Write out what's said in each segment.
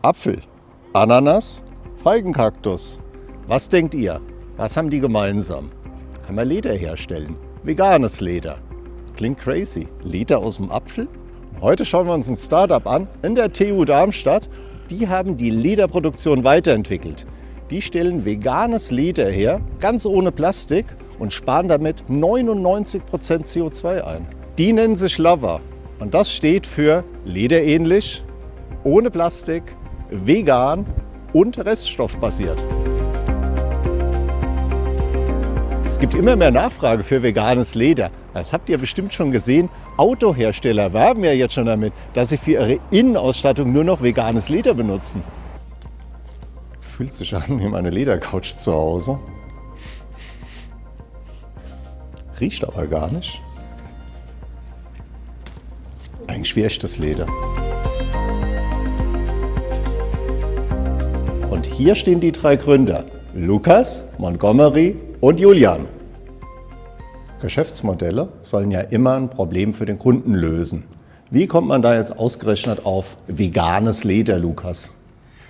Apfel, Ananas, Feigenkaktus. Was denkt ihr? Was haben die gemeinsam? Kann man Leder herstellen? Veganes Leder. Klingt crazy. Leder aus dem Apfel? Heute schauen wir uns ein Startup an in der TU Darmstadt. Die haben die Lederproduktion weiterentwickelt. Die stellen veganes Leder her, ganz ohne Plastik und sparen damit 99% CO2 ein. Die nennen sich Lover und das steht für lederähnlich, ohne Plastik, vegan und reststoffbasiert. Es gibt immer mehr Nachfrage für veganes Leder. Das habt ihr bestimmt schon gesehen. Autohersteller werben ja jetzt schon damit, dass sie für ihre Innenausstattung nur noch veganes Leder benutzen. Fühlt sich an wie meine Ledercouch zu Hause. Riecht aber gar nicht. Eigentlich wie echtes Leder. Und hier stehen die drei Gründer. Lukas, Montgomery und Julian. Geschäftsmodelle sollen ja immer ein Problem für den Kunden lösen. Wie kommt man da jetzt ausgerechnet auf veganes Leder, Lukas?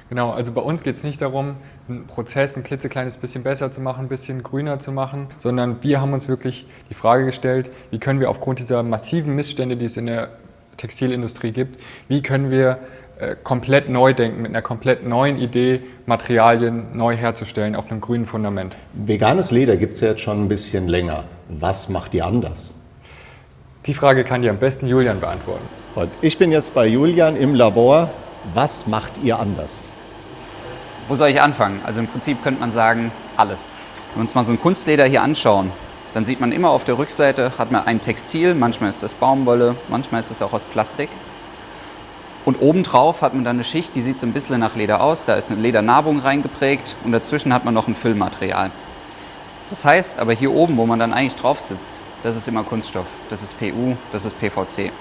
Genau, also bei uns geht es nicht darum, einen Prozess ein klitzekleines bisschen besser zu machen, ein bisschen grüner zu machen, sondern wir haben uns wirklich die Frage gestellt, wie können wir aufgrund dieser massiven Missstände, die es in der Textilindustrie gibt, wie können wir komplett neu denken, mit einer komplett neuen Idee, Materialien neu herzustellen auf einem grünen Fundament. Veganes Leder gibt es ja jetzt schon ein bisschen länger. Was macht ihr anders? Die Frage kann dir am besten Julian beantworten. Und ich bin jetzt bei Julian im Labor. Was macht ihr anders? Wo soll ich anfangen? Also im Prinzip könnte man sagen, alles. Wenn wir uns mal so ein Kunstleder hier anschauen, dann sieht man immer auf der Rückseite, hat man ein Textil, manchmal ist das Baumwolle, manchmal ist es auch aus Plastik. Und obendrauf hat man dann eine Schicht, die sieht so ein bisschen nach Leder aus, da ist eine Ledernarbung reingeprägt und dazwischen hat man noch ein Füllmaterial. Das heißt, aber hier oben, wo man dann eigentlich drauf sitzt, das ist immer Kunststoff, das ist PU, das ist PVC.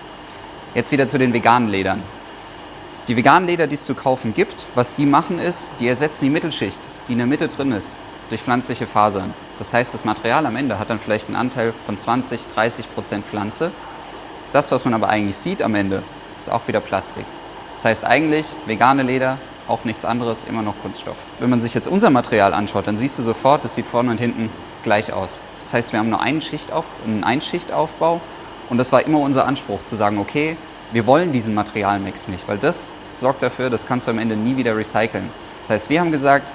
Jetzt wieder zu den veganen Ledern. Die veganen Leder, die es zu kaufen gibt, was die machen ist, die ersetzen die Mittelschicht, die in der Mitte drin ist, durch pflanzliche Fasern. Das heißt, das Material am Ende hat dann vielleicht einen Anteil von 20-30% Pflanze. Das, was man aber eigentlich sieht am Ende, ist auch wieder Plastik. Das heißt eigentlich, vegane Leder, auch nichts anderes, immer noch Kunststoff. Wenn man sich jetzt unser Material anschaut, dann siehst du sofort, das sieht vorne und hinten gleich aus. Das heißt, wir haben nur einen Einschichtaufbau und das war immer unser Anspruch, zu sagen, okay, wir wollen diesen Materialmix nicht, weil das sorgt dafür, das kannst du am Ende nie wieder recyceln. Das heißt, wir haben gesagt,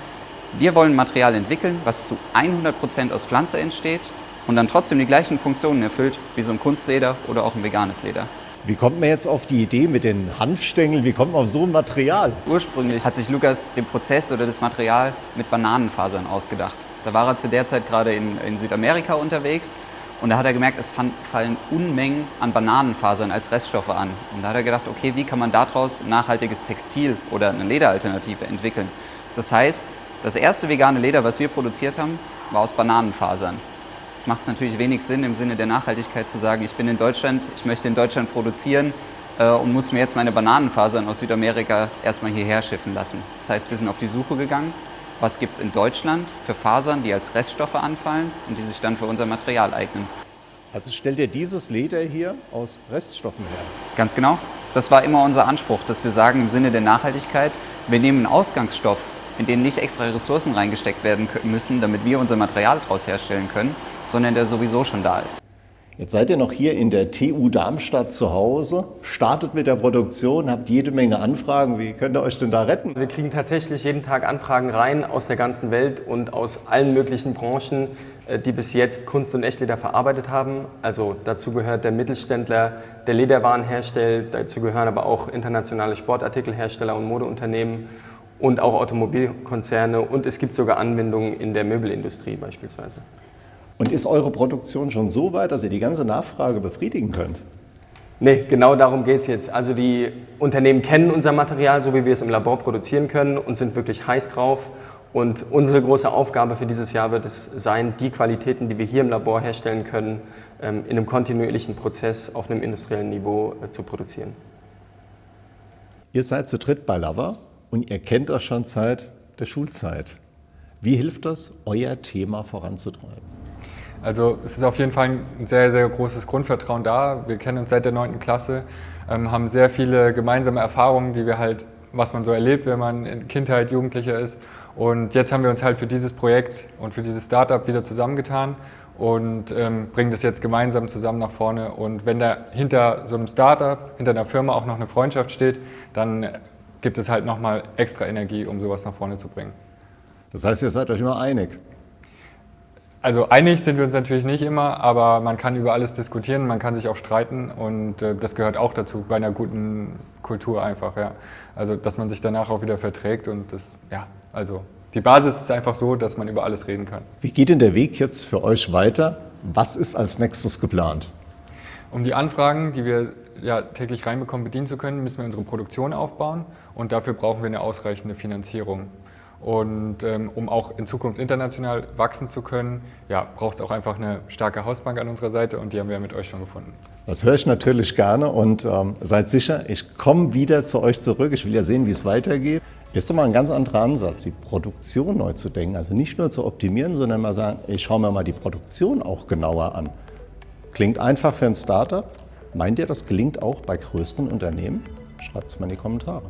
wir wollen Material entwickeln, was zu 100% aus Pflanze entsteht und dann trotzdem die gleichen Funktionen erfüllt wie so ein Kunstleder oder auch ein veganes Leder. Wie kommt man jetzt auf die Idee mit den Hanfstängeln? Wie kommt man auf so ein Material? Ursprünglich hat sich Lukas den Prozess oder das Material mit Bananenfasern ausgedacht. Da war er zu der Zeit gerade in Südamerika unterwegs. Und da hat er gemerkt, es fallen Unmengen an Bananenfasern als Reststoffe an. Und da hat er gedacht, okay, wie kann man daraus ein nachhaltiges Textil oder eine Lederalternative entwickeln? Das heißt, das erste vegane Leder, was wir produziert haben, war aus Bananenfasern. Jetzt macht es natürlich wenig Sinn, im Sinne der Nachhaltigkeit zu sagen, ich bin in Deutschland, ich möchte in Deutschland produzieren und muss mir jetzt meine Bananenfasern aus Südamerika erstmal hierher schiffen lassen. Das heißt, wir sind auf die Suche gegangen. Was gibt es in Deutschland für Fasern, die als Reststoffe anfallen und die sich dann für unser Material eignen? Also stellt ihr dieses Leder hier aus Reststoffen her? Ganz genau. Das war immer unser Anspruch, dass wir sagen, im Sinne der Nachhaltigkeit, wir nehmen einen Ausgangsstoff, in den nicht extra Ressourcen reingesteckt werden müssen, damit wir unser Material daraus herstellen können, sondern der sowieso schon da ist. Jetzt seid ihr noch hier in der TU Darmstadt zu Hause, startet mit der Produktion, habt jede Menge Anfragen. Wie könnt ihr euch denn da retten? Wir kriegen tatsächlich jeden Tag Anfragen rein aus der ganzen Welt und aus allen möglichen Branchen, die bis jetzt Kunst- und Echtleder verarbeitet haben. Also dazu gehört der Mittelständler, der Lederwaren herstellt, dazu gehören aber auch internationale Sportartikelhersteller und Modeunternehmen und auch Automobilkonzerne und es gibt sogar Anwendungen in der Möbelindustrie beispielsweise. Und ist eure Produktion schon so weit, dass ihr die ganze Nachfrage befriedigen könnt? Nee, genau darum geht es jetzt. Also die Unternehmen kennen unser Material, so wie wir es im Labor produzieren können und sind wirklich heiß drauf. Und unsere große Aufgabe für dieses Jahr wird es sein, die Qualitäten, die wir hier im Labor herstellen können, in einem kontinuierlichen Prozess auf einem industriellen Niveau zu produzieren. Ihr seid zu dritt bei Lover und ihr kennt euch schon seit der Schulzeit. Wie hilft das, euer Thema voranzutreiben? Also es ist auf jeden Fall ein sehr, sehr großes Grundvertrauen da. Wir kennen uns seit der 9. Klasse, haben sehr viele gemeinsame Erfahrungen, die wir halt was man so erlebt, wenn man in Kindheit Jugendlicher ist. Und jetzt haben wir uns halt für dieses Projekt und für dieses Startup wieder zusammengetan und bringen das jetzt gemeinsam zusammen nach vorne. Und wenn da hinter so einem Startup, hinter einer Firma auch noch eine Freundschaft steht, dann gibt es halt nochmal extra Energie, um sowas nach vorne zu bringen. Das heißt, ihr seid euch immer einig. Also einig sind wir uns natürlich nicht immer, aber man kann über alles diskutieren, man kann sich auch streiten und das gehört auch dazu bei einer guten Kultur einfach. Ja. Also dass man sich danach auch wieder verträgt und das, ja, also die Basis ist einfach so, dass man über alles reden kann. Wie geht denn der Weg jetzt für euch weiter? Was ist als nächstes geplant? Um die Anfragen, die wir ja täglich reinbekommen, bedienen zu können, müssen wir unsere Produktion aufbauen und dafür brauchen wir eine ausreichende Finanzierung. Und um auch in Zukunft international wachsen zu können, ja, braucht es auch einfach eine starke Hausbank an unserer Seite und die haben wir mit euch schon gefunden. Das höre ich natürlich gerne und seid sicher, ich komme wieder zu euch zurück. Ich will ja sehen, wie es weitergeht. Ist doch mal ein ganz anderer Ansatz, die Produktion neu zu denken. Also nicht nur zu optimieren, sondern mal sagen, ich schaue mir mal die Produktion auch genauer an. Klingt einfach für ein Startup. Meint ihr, das gelingt auch bei größeren Unternehmen? Schreibt es mal in die Kommentare.